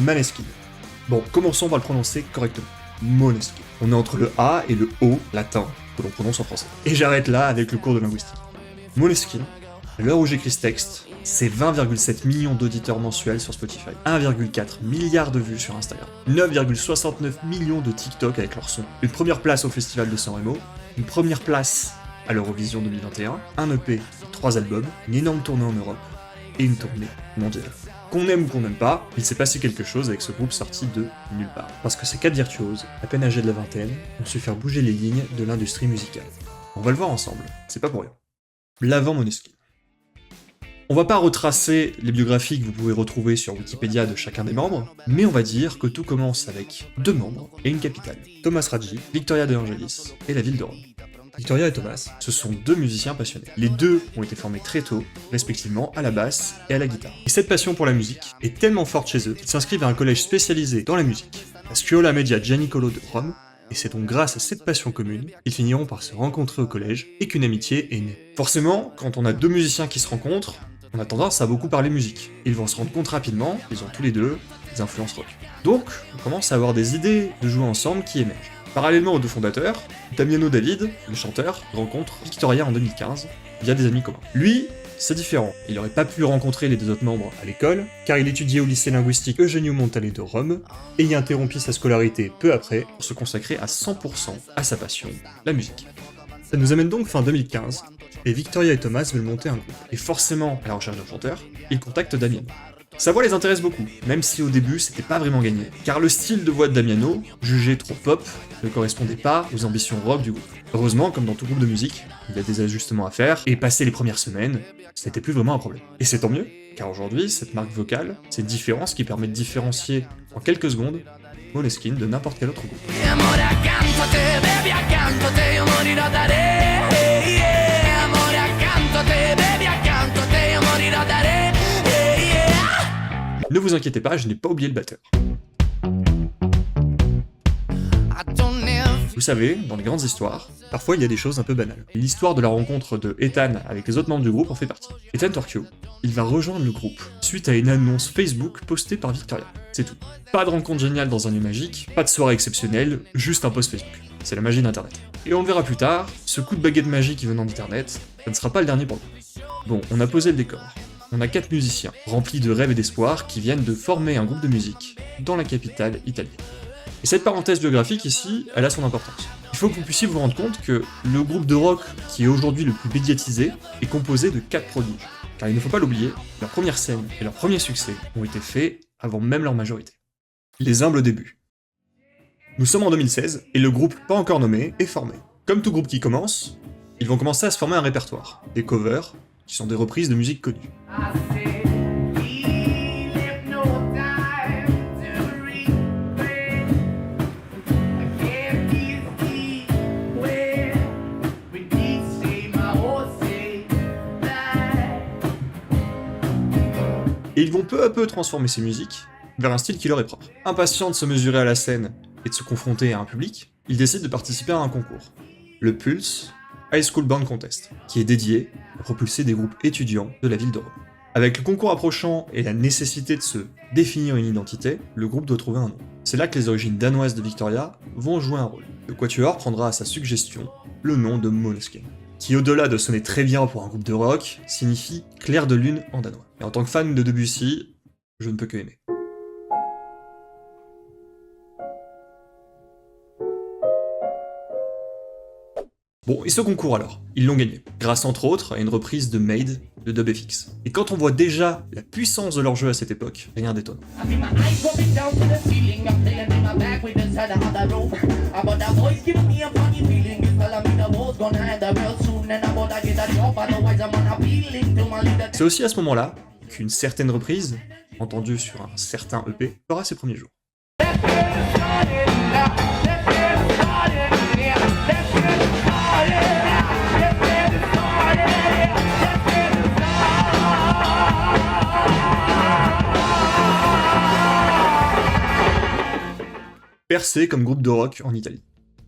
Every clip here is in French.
Maneskin. Bon, commençons par le prononcer correctement. Måneskin. On est entre le A et le O latin, que l'on prononce en français. Et j'arrête là avec le cours de linguistique. Måneskin, à l'heure où j'écris ce texte, c'est 20,7 millions d'auditeurs mensuels sur Spotify, 1,4 milliard de vues sur Instagram, 9,69 millions de TikTok avec leur son, une première place au Festival de San Remo, une première place à l'Eurovision 2021, un EP, 3 albums, une énorme tournée en Europe, et une tournée mondiale. Qu'on aime ou qu'on n'aime pas, il s'est passé quelque chose avec ce groupe sorti de nulle part. Parce que ces 4 virtuoses, à peine âgés de la vingtaine, ont su faire bouger les lignes de l'industrie musicale. On va le voir ensemble, c'est pas pour rien. L'avant Måneskin. On va pas retracer les biographies que vous pouvez retrouver sur Wikipédia de chacun des membres, mais on va dire que tout commence avec 2 membres et une capitale. Thomas Rhadji, Victoria de Angelis et la ville de Rome. Victoria et Thomas, ce sont 2 musiciens passionnés. Les 2 ont été formés très tôt, respectivement à la basse et à la guitare. Et cette passion pour la musique est tellement forte chez eux qu'ils s'inscrivent à un collège spécialisé dans la musique, la Scuola Media Gianicolo de Rome, et c'est donc grâce à cette passion commune qu'ils finiront par se rencontrer au collège et qu'une amitié est née. Forcément, quand on a 2 musiciens qui se rencontrent, on a tendance à beaucoup parler musique. Ils vont se rendre compte rapidement qu'ils ont tous les 2 des influences rock. Donc, on commence à avoir des idées de jouer ensemble qui émergent. Parallèlement aux 2 fondateurs, Damiano David, le chanteur, rencontre Victoria en 2015 via des amis communs. Lui, c'est différent. Il n'aurait pas pu rencontrer les 2 autres membres à l'école, car il étudiait au lycée linguistique Eugenio Montale de Rome, et y interrompit sa scolarité peu après pour se consacrer à 100% à sa passion, la musique. Ça nous amène donc fin 2015, et Victoria et Thomas veulent monter un groupe. Et forcément, à la recherche d'un chanteur, ils contactent Damiano. Sa voix les intéresse beaucoup, même si au début c'était pas vraiment gagné, car le style de voix de Damiano, jugé trop pop, ne correspondait pas aux ambitions rock du groupe. Heureusement, comme dans tout groupe de musique, il y a des ajustements à faire, et passé les premières semaines, c'était plus vraiment un problème. Et c'est tant mieux, car aujourd'hui, cette marque vocale, cette différence qui permet de différencier en quelques secondes Måneskin de n'importe quel autre groupe. Ne vous inquiétez pas, je n'ai pas oublié le batteur. Vous savez, dans les grandes histoires, parfois il y a des choses un peu banales. L'histoire de la rencontre de Ethan avec les autres membres du groupe en fait partie. Ethan Torchio, il va rejoindre le groupe suite à une annonce Facebook postée par Victoria. C'est tout. Pas de rencontre géniale dans un lieu magique, pas de soirée exceptionnelle, juste un post Facebook. C'est la magie d'Internet. Et on le verra plus tard, ce coup de baguette magique venant d'Internet, ça ne sera pas le dernier pour nous. Bon, on a posé le décor. On a 4 musiciens, remplis de rêves et d'espoir, qui viennent de former un groupe de musique dans la capitale italienne. Et cette parenthèse biographique ici, elle a son importance. Il faut que vous puissiez vous rendre compte que le groupe de rock qui est aujourd'hui le plus médiatisé est composé de 4 prodiges. Car il ne faut pas l'oublier, leur première scène et leur premier succès ont été faits avant même leur majorité. Les humbles débuts. Nous sommes en 2016, et le groupe pas encore nommé est formé. Comme tout groupe qui commence, ils vont commencer à se former un répertoire, des covers, qui sont des reprises de musique connues. Et ils vont peu à peu transformer ces musiques vers un style qui leur est propre. Impatients de se mesurer à la scène et de se confronter à un public, ils décident de participer à un concours, le Pulse High School Band Contest, qui est dédié à propulser des groupes étudiants de la ville de Rome. Avec le concours approchant et la nécessité de se définir une identité, le groupe doit trouver un nom. C'est là que les origines danoises de Victoria vont jouer un rôle. Le Quatuor prendra à sa suggestion le nom de Måneskin, qui au-delà de sonner très bien pour un groupe de rock, signifie clair de lune en danois. Et en tant que fan de Debussy, je ne peux que aimer. Bon, et ce concours alors, ils l'ont gagné, grâce entre autres à une reprise de Made de DubFX. Et quand on voit déjà la puissance de leur jeu à cette époque, rien d'étonnant. C'est aussi à ce moment-là qu'une certaine reprise, entendue sur un certain EP, fera ses premiers jours. Percé comme groupe de rock en Italie.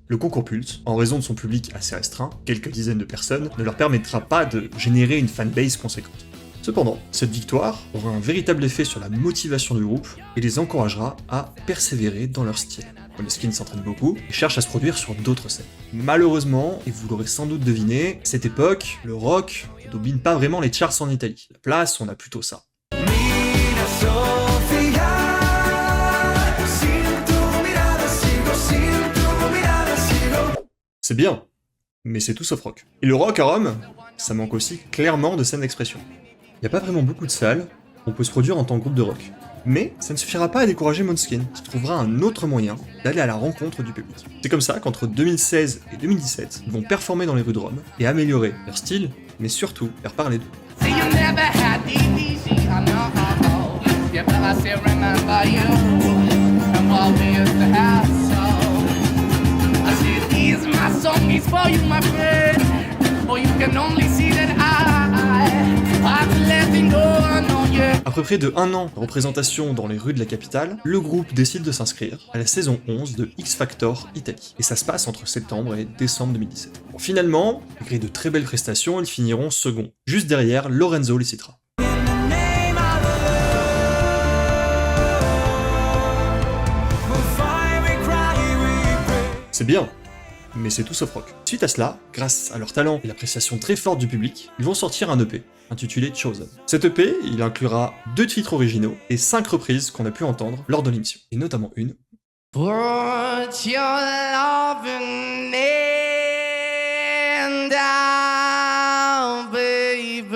Le concours Pulse, en raison de son public assez restreint, quelques dizaines de personnes, ne leur permettra pas de générer une fanbase conséquente. Cependant, cette victoire aura un véritable effet sur la motivation du groupe et les encouragera à persévérer dans leur style. Måneskin s'entraîne beaucoup et cherche à se produire sur d'autres scènes. Malheureusement, et vous l'aurez sans doute deviné, à cette époque, le rock ne domine pas vraiment les charts en Italie. La place, on a plutôt ça. C'est bien, mais c'est tout sauf rock. Et le rock à Rome, ça manque aussi clairement de scènes d'expression. Il n'y a pas vraiment beaucoup de salles où on peut se produire en tant que groupe de rock. Mais ça ne suffira pas à décourager Måneskin, qui trouvera un autre moyen d'aller à la rencontre du public. C'est comme ça qu'entre 2016 et 2017, ils vont performer dans les rues de Rome et améliorer leur style, mais surtout faire parler d'eux. Après près de 1 an de représentation dans les rues de la capitale, le groupe décide de s'inscrire à la saison 11 de X Factor Italie. Et ça se passe entre septembre et décembre 2017. Bon, finalement, malgré de très belles prestations, ils finiront second, juste derrière Lorenzo Licitra. C'est bien, mais c'est tout sauf rock. Suite à cela, grâce à leur talent et l'appréciation très forte du public, ils vont sortir un EP, intitulé Chosen. Cet EP, il inclura 2 titres originaux et 5 reprises qu'on a pu entendre lors de l'émission, et notamment une. Put your loving hand down, baby,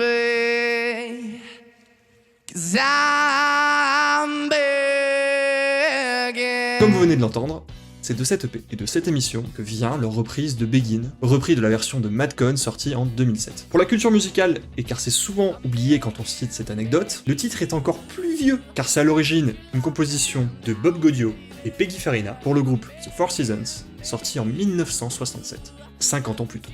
'cause I'm begging. Comme vous venez de l'entendre, c'est de cette EP et de cette émission que vient leur reprise de Begin, repris de la version de Madcon sortie en 2007. Pour la culture musicale, et car c'est souvent oublié quand on cite cette anecdote, le titre est encore plus vieux, car c'est à l'origine une composition de Bob Gaudio et Peggy Farina pour le groupe The Four Seasons, sorti en 1967, 50 ans plus tôt.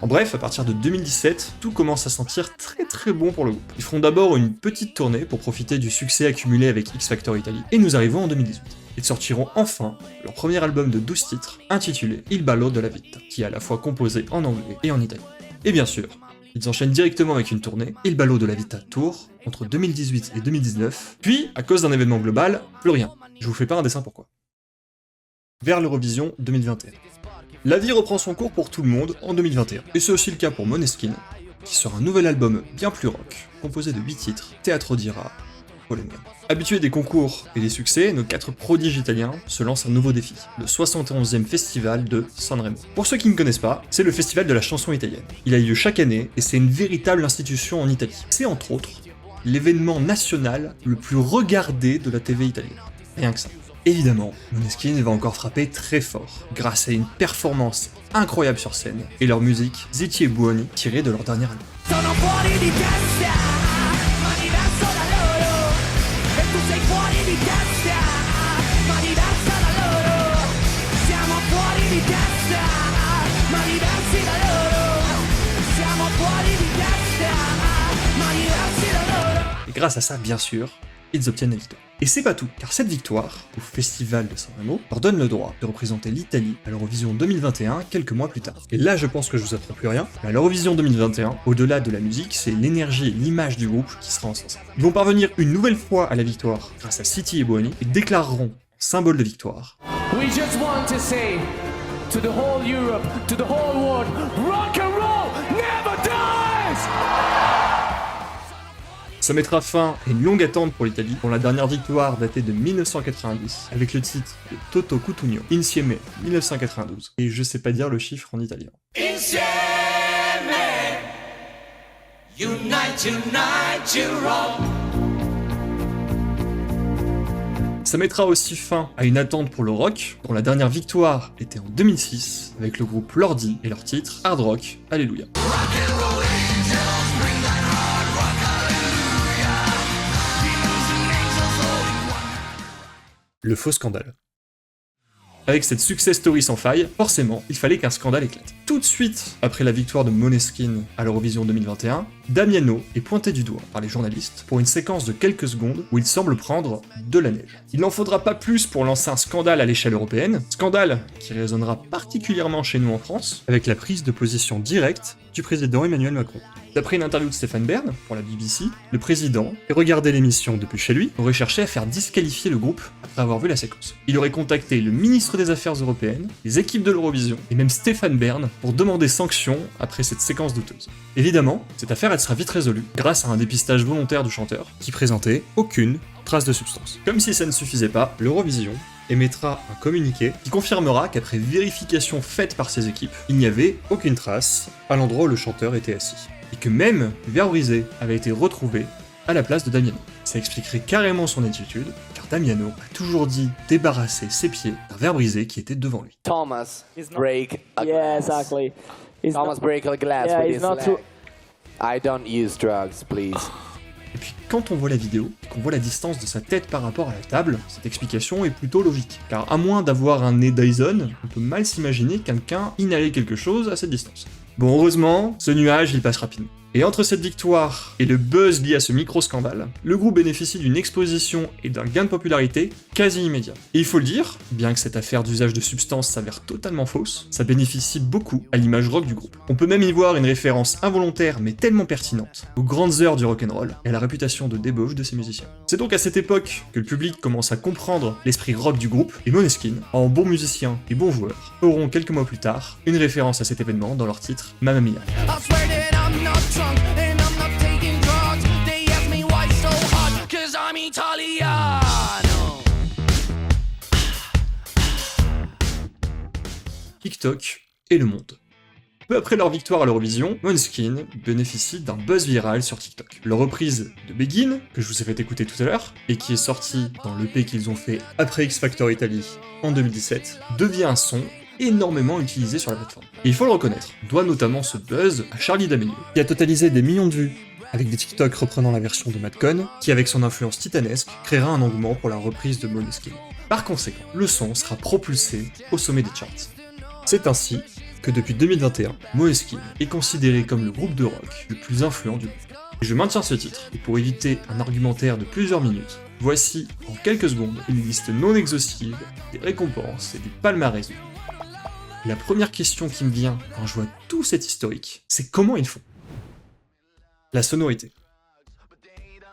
En bref, à partir de 2017, tout commence à sentir très bon pour le groupe. Ils feront d'abord une petite tournée pour profiter du succès accumulé avec X Factor Italy, et nous arrivons en 2018. Ils sortiront enfin leur premier album de 12 titres, intitulé Il ballo della vita, qui est à la fois composé en anglais et en italien. Et bien sûr, ils enchaînent directement avec une tournée, Il ballo della vita Tour, entre 2018 et 2019, puis, à cause d'un événement global, plus rien. Je vous fais pas un dessin pourquoi. Vers l'Eurovision 2021. La vie reprend son cours pour tout le monde en 2021, et c'est aussi le cas pour Måneskin, qui sort un nouvel album bien plus rock, composé de 8 titres, Teatro di Ra, Polonais. Habitués des concours et des succès, nos 4 prodiges italiens se lancent un nouveau défi, le 71e festival de Sanremo. Pour ceux qui ne connaissent pas, c'est le festival de la chanson italienne. Il a lieu chaque année, et c'est une véritable institution en Italie. C'est entre autres l'événement national le plus regardé de la TV italienne. Rien que ça. Évidemment, Måneskin va encore frapper très fort, grâce à une performance incroyable sur scène, et leur musique, Zitti e Buoni, tirée de leur dernier album. Et grâce à ça, bien sûr, ils obtiennent la victoire. Et c'est pas tout, car cette victoire, au festival de Sanremo, leur donne le droit de représenter l'Italie à l'Eurovision 2021 quelques mois plus tard. Et là, je pense que je vous apprends plus rien, mais à l'Eurovision 2021, au-delà de la musique, c'est l'énergie et l'image du groupe qui sera encensée. Ils vont parvenir une nouvelle fois à la victoire grâce à Zitti e Buoni et déclareront, symbole de victoire, We just want to say to the whole Europe, to the whole world, rock and roll never dies! Ça mettra fin à une longue attente pour l'Italie, dont la dernière victoire datait de 1990, avec le titre de Toto Cutugno, Insieme 1992. Et je sais pas dire le chiffre en italien. Insieme, unite, unite, Europe. Ça mettra aussi fin à une attente pour le rock, dont la dernière victoire était en 2006, avec le groupe Lordi et leur titre Hard Rock, Alléluia. Le faux scandale. Avec cette success story sans faille, forcément, il fallait qu'un scandale éclate. Tout de suite, après la victoire de Måneskin à l'Eurovision 2021, Damiano est pointé du doigt par les journalistes pour une séquence de quelques secondes où il semble prendre de la neige. Il n'en faudra pas plus pour lancer un scandale à l'échelle européenne, scandale qui résonnera particulièrement chez nous en France, avec la prise de position directe du président Emmanuel Macron. D'après une interview de Stéphane Bern pour la BBC, le président, qui regardait l'émission depuis chez lui, aurait cherché à faire disqualifier le groupe après avoir vu la séquence. Il aurait contacté le ministre des Affaires européennes, les équipes de l'Eurovision et même Stéphane Bern pour demander sanction après cette séquence douteuse. Évidemment, cette affaire elle sera vite résolue grâce à un dépistage volontaire du chanteur qui présentait aucune trace de substance. Comme si ça ne suffisait pas, l'Eurovision émettra un communiqué qui confirmera qu'après vérification faite par ses équipes, il n'y avait aucune trace à l'endroit où le chanteur était assis. Et que même le verre brisé avait été retrouvé à la place de Damiano. Ça expliquerait carrément son attitude, car Damiano a toujours dit débarrasser ses pieds d'un verre brisé qui était devant lui. Thomas break a glass. Yeah, exactly. Thomas break a glass Yeah, with he's his not leg. too. I don't use drugs, please. Et puis quand on voit la vidéo, et qu'on voit la distance de sa tête par rapport à la table, cette explication est plutôt logique. Car à moins d'avoir un nez Dyson, on peut mal s'imaginer quelqu'un inhaler quelque chose à cette distance. Bon, heureusement, ce nuage il passe rapidement. Et entre cette victoire et le buzz lié à ce micro-scandale, le groupe bénéficie d'une exposition et d'un gain de popularité quasi immédiat. Et il faut le dire, bien que cette affaire d'usage de substances s'avère totalement fausse, ça bénéficie beaucoup à l'image rock du groupe. On peut même y voir une référence involontaire mais tellement pertinente aux grandes heures du rock'n'roll et à la réputation de débauche de ses musiciens. C'est donc à cette époque que le public commence à comprendre l'esprit rock du groupe, et Måneskin, en bons musiciens et bons joueurs, auront quelques mois plus tard une référence à cet événement dans leur titre Mamma Mia. I swear that I'm not drunk and I'm not taking drugs. They ask me why it's so hot, 'cause I'm Italiano. TikTok et le monde. Peu après leur victoire à l'Eurovision, Måneskin bénéficie d'un buzz viral sur TikTok. Leur reprise de Begin, que je vous ai fait écouter tout à l'heure, et qui est sortie dans l'EP qu'ils ont fait après X Factor Italy en 2017, devient un son énormément utilisé sur la plateforme. Et il faut le reconnaître, on doit notamment ce buzz à Charli D'Amelio, qui a totalisé des millions de vues avec des TikTok reprenant la version de Madcon, qui avec son influence titanesque créera un engouement pour la reprise de Måneskin. Par conséquent, le son sera propulsé au sommet des charts. C'est ainsi que depuis 2021, Måneskin est considéré comme le groupe de rock le plus influent du monde. Et je maintiens ce titre, et pour éviter un argumentaire de plusieurs minutes, voici en quelques secondes une liste non exhaustive des récompenses et du palmarès du groupe. La première question qui me vient quand je vois tout cet historique, c'est comment ils font. La sonorité.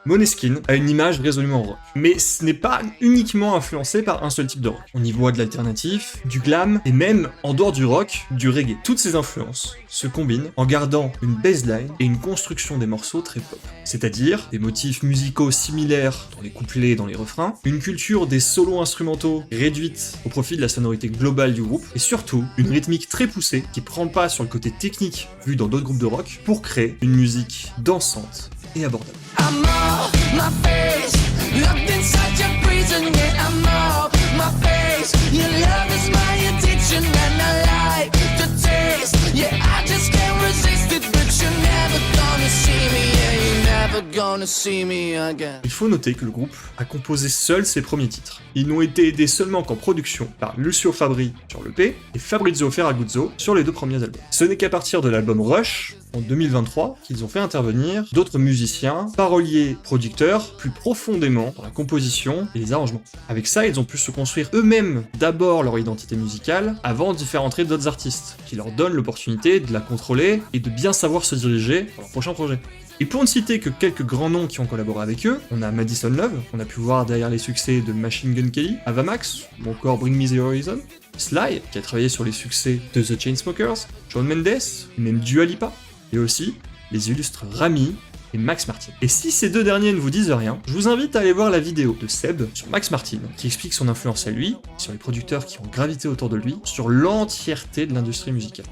Måneskin a une image résolument rock, mais ce n'est pas uniquement influencé par un seul type de rock. On y voit de l'alternatif, du glam, et même, en dehors du rock, du reggae. Toutes ces influences se combinent en gardant une bassline et une construction des morceaux très pop. C'est-à-dire des motifs musicaux similaires dans les couplets et dans les refrains, une culture des solos instrumentaux réduite au profit de la sonorité globale du groupe, et surtout, une rythmique très poussée qui prend pas sur le côté technique vu dans d'autres groupes de rock pour créer une musique dansante et abordable. I'm off my face, locked inside your prison, yeah, I'm off my face. Your love is my addiction and I like the taste. Yeah, I just can't resist it, but you're never gonna see me, yeah, you're never gonna see me again. Il faut noter que le groupe a composé seul ses premiers titres. Ils n'ont été aidés seulement qu'en production par Lucio Fabbri sur l'EP et Fabrizio Ferraguzzo sur les deux premiers albums. Ce n'est qu'à partir de l'album Rush, en 2023, qu'ils ont fait intervenir d'autres musiciens, paroliers, producteurs, plus profondément dans la composition et les arrangements. Avec ça, ils ont pu se construire eux-mêmes d'abord leur identité musicale, avant d'y faire entrer d'autres artistes, qui leur donnent l'opportunité de la contrôler et de bien savoir se diriger pour leur prochain projet. Et pour ne citer que quelques grands noms qui ont collaboré avec eux, on a Madison Love, qu'on a pu voir derrière les succès de Machine Gun Kelly, Avamax, ou encore Bring Me The Horizon, Sly, qui a travaillé sur les succès de The Chainsmokers, Shawn Mendes, et même Dua Lipa, et aussi les illustres Rami et Max Martin. Et si ces deux derniers ne vous disent rien, je vous invite à aller voir la vidéo de Seb sur Max Martin, qui explique son influence à lui, sur les producteurs qui ont gravité autour de lui, sur l'entièreté de l'industrie musicale.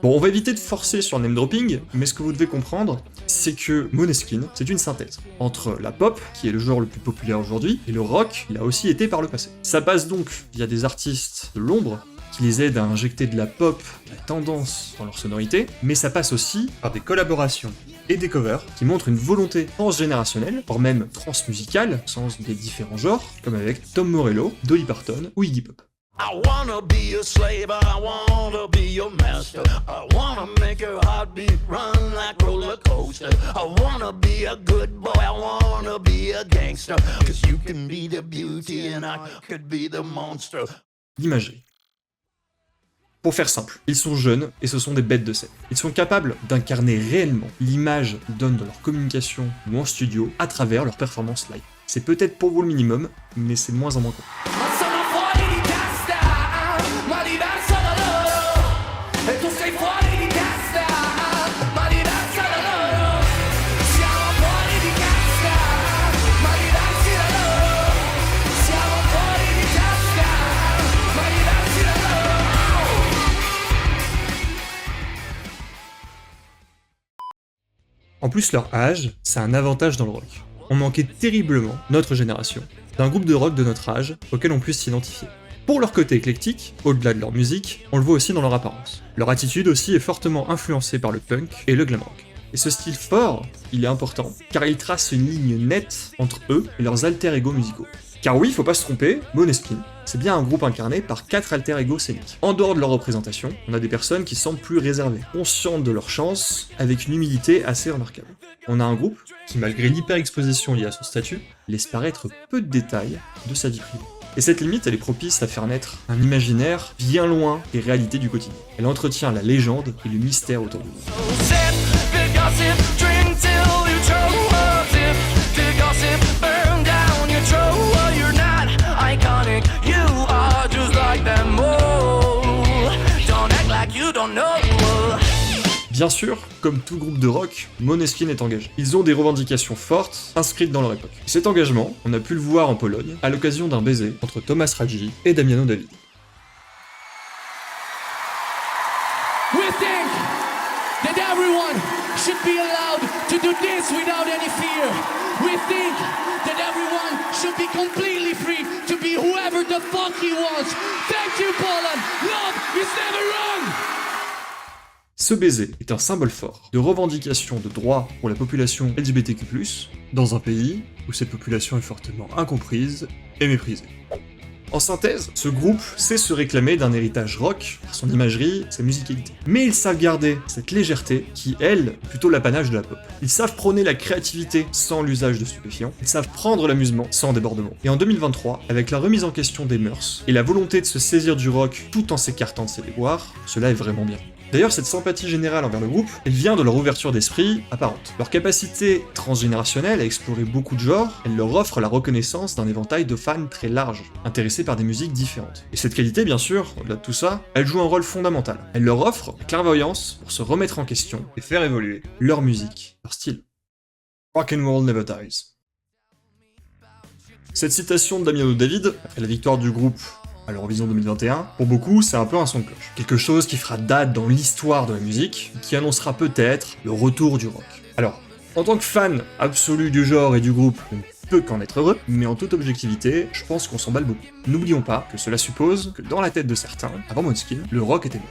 Bon, on va éviter de forcer sur le name dropping, mais ce que vous devez comprendre, c'est que Måneskin, c'est une synthèse entre la pop, qui est le genre le plus populaire aujourd'hui, et le rock, qui l'a aussi été par le passé. Ça passe donc via des artistes de l'ombre, qui les aident à injecter de la pop, de la tendance dans leur sonorité, mais ça passe aussi par des collaborations et des covers qui montrent une volonté transgénérationnelle, voire même transmusicale, au sens des différents genres, comme avec Tom Morello, Dolly Parton ou Iggy Pop. I wanna be a slave, I wanna be your master. I wanna make your heartbeat run like roller coaster. I wanna be a good boy, I wanna be a gangster. 'Cause you can be the beauty and I could be the monster. L'imagerie. Pour faire simple, ils sont jeunes et ce sont des bêtes de scène. Ils sont capables d'incarner réellement l'image qu'ils donnent dans leur communication ou en studio à travers leur performance live. C'est peut-être pour vous le minimum, mais c'est de moins en moins con. Sono fuori di testa, ma diverso da loro. E tu sei fuori di testa, ma diverso da loro. Siamo fuori di testa, ma diversi da loro. Siamo fuori di testa, ma diversi da loro. En plus, leur âge, c'est un avantage dans le rock. On manquait terriblement, notre génération, d'un groupe de rock de notre âge auquel on puisse s'identifier. Pour leur côté éclectique, au-delà de leur musique, on le voit aussi dans leur apparence. Leur attitude aussi est fortement influencée par le punk et le glam rock. Et ce style fort, il est important, car il trace une ligne nette entre eux et leurs alter-ego musicaux. Car oui, faut pas se tromper, Måneskin, c'est bien un groupe incarné par 4 alter-ego scéniques. En dehors de leur représentation, on a des personnes qui semblent plus réservées, conscientes de leur chance, avec une humilité assez remarquable. On a un groupe qui, malgré l'hyper-exposition liée à son statut, laisse paraître peu de détails de sa vie privée. Et cette limite, elle est propice à faire naître un imaginaire bien loin des réalités du quotidien. Elle entretient la légende et le mystère autour de nous. Sip the gossip, drink till you choke. Sip the gossip, burn down your throat. You're not iconic, you are just like them all. Don't act like you don't know. Bien sûr, comme tout groupe de rock, Måneskin est engagé. Ils ont des revendications fortes, inscrites dans leur époque. Cet engagement, on a pu le voir en Pologne, à l'occasion d'un baiser entre Tomasz Radzi et Damiano David. We think that everyone should be allowed to do this without any fear. We think that everyone should be completely free to be whoever the fuck he wants. Thank you, Poland. Love is never wrong. Ce baiser est un symbole fort de revendication de droits pour la population LGBTQ+, dans un pays où cette population est fortement incomprise et méprisée. En synthèse, ce groupe sait se réclamer d'un héritage rock par son imagerie, sa musicalité. Mais ils savent garder cette légèreté qui, elle, est plutôt l'apanage de la pop. Ils savent prôner la créativité sans l'usage de stupéfiants, ils savent prendre l'amusement sans débordement. Et en 2023, avec la remise en question des mœurs et la volonté de se saisir du rock tout en s'écartant de ses déboires, cela est vraiment bien. D'ailleurs, cette sympathie générale envers le groupe, elle vient de leur ouverture d'esprit apparente. Leur capacité transgénérationnelle à explorer beaucoup de genres, elle leur offre la reconnaissance d'un éventail de fans très large, intéressés par des musiques différentes. Et cette qualité, bien sûr, au-delà de tout ça, elle joue un rôle fondamental. Elle leur offre la clairvoyance pour se remettre en question et faire évoluer leur musique, leur style. Rock and roll never dies. Cette citation de Damiano David, après la victoire du groupe à l'Eurovision 2021, pour beaucoup, c'est un peu un son de cloche. Quelque chose qui fera date dans l'histoire de la musique, qui annoncera peut-être le retour du rock. Alors, en tant que fan absolu du genre et du groupe, je ne peux qu'en être heureux, mais en toute objectivité, je pense qu'on s'emballe beaucoup. N'oublions pas que cela suppose que dans la tête de certains, avant Måneskin, le rock était mort.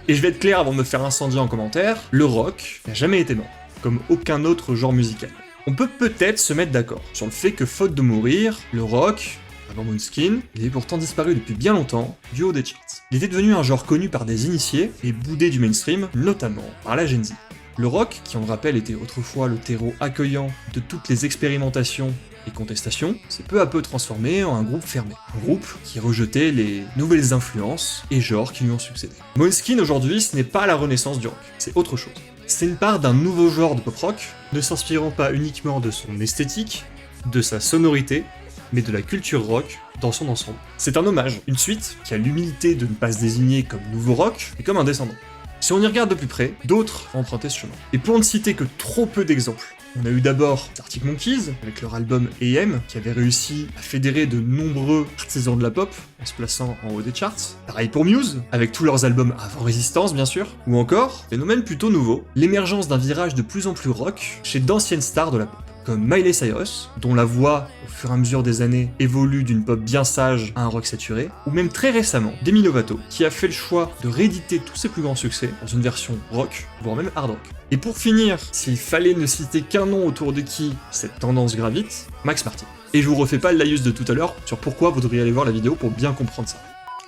Et je vais être clair avant de me faire incendier en commentaire, le rock n'a jamais été mort, comme aucun autre genre musical. On peut peut-être se mettre d'accord sur le fait que faute de mourir, le rock, avant Måneskin, il est pourtant disparu depuis bien longtemps du haut des charts. Il était devenu un genre connu par des initiés et boudé du mainstream, notamment par la Gen Z. Le rock, qui on le rappelle était autrefois le terreau accueillant de toutes les expérimentations et contestations, s'est peu à peu transformé en un groupe fermé. Un groupe qui rejetait les nouvelles influences et genres qui lui ont succédé. Måneskin aujourd'hui, ce n'est pas la renaissance du rock, c'est autre chose. C'est une part d'un nouveau genre de pop-rock, ne s'inspirant pas uniquement de son esthétique, de sa sonorité, mais de la culture rock dans son ensemble. C'est un hommage, une suite qui a l'humilité de ne pas se désigner comme nouveau rock, mais comme un descendant. Si on y regarde de plus près, d'autres ont emprunté ce chemin. Et pour ne citer que trop peu d'exemples, on a eu d'abord Arctic Monkeys, avec leur album AM, qui avait réussi à fédérer de nombreux artisans de la pop, en se plaçant en haut des charts. Pareil pour Muse, avec tous leurs albums avant Résistance bien sûr. Ou encore, phénomène plutôt nouveau, l'émergence d'un virage de plus en plus rock chez d'anciennes stars de la pop, comme Miley Cyrus, dont la voix, au fur et à mesure des années, évolue d'une pop bien sage à un rock saturé, ou même très récemment, Demi Lovato, qui a fait le choix de rééditer tous ses plus grands succès dans une version rock, voire même hard rock. Et pour finir, s'il fallait ne citer qu'un nom autour de qui cette tendance gravite, Max Martin. Et je vous refais pas le laïus de tout à l'heure sur pourquoi vous devriez aller voir la vidéo pour bien comprendre ça.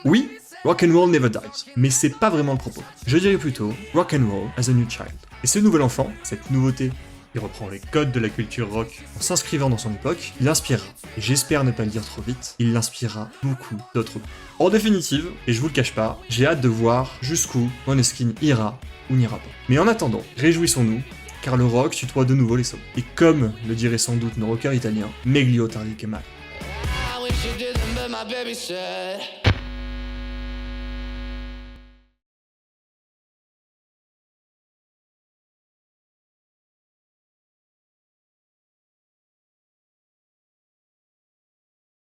Oui, rock and roll never dies, mais c'est pas vraiment le propos. Je dirais plutôt rock and roll as a new child. Et ce nouvel enfant, cette nouveauté il reprend les codes de la culture rock en s'inscrivant dans son époque, il inspirera, et j'espère ne pas le dire trop vite, il inspirera beaucoup d'autres groupes. En définitive, et je vous le cache pas, j'ai hâte de voir jusqu'où Måneskin ira ou n'ira pas. Mais en attendant, réjouissons-nous, car le rock tutoie de nouveau les sommets. Et comme le diraient sans doute nos rockers italiens, meglio tardi che mai. I wish you didn't, but my baby said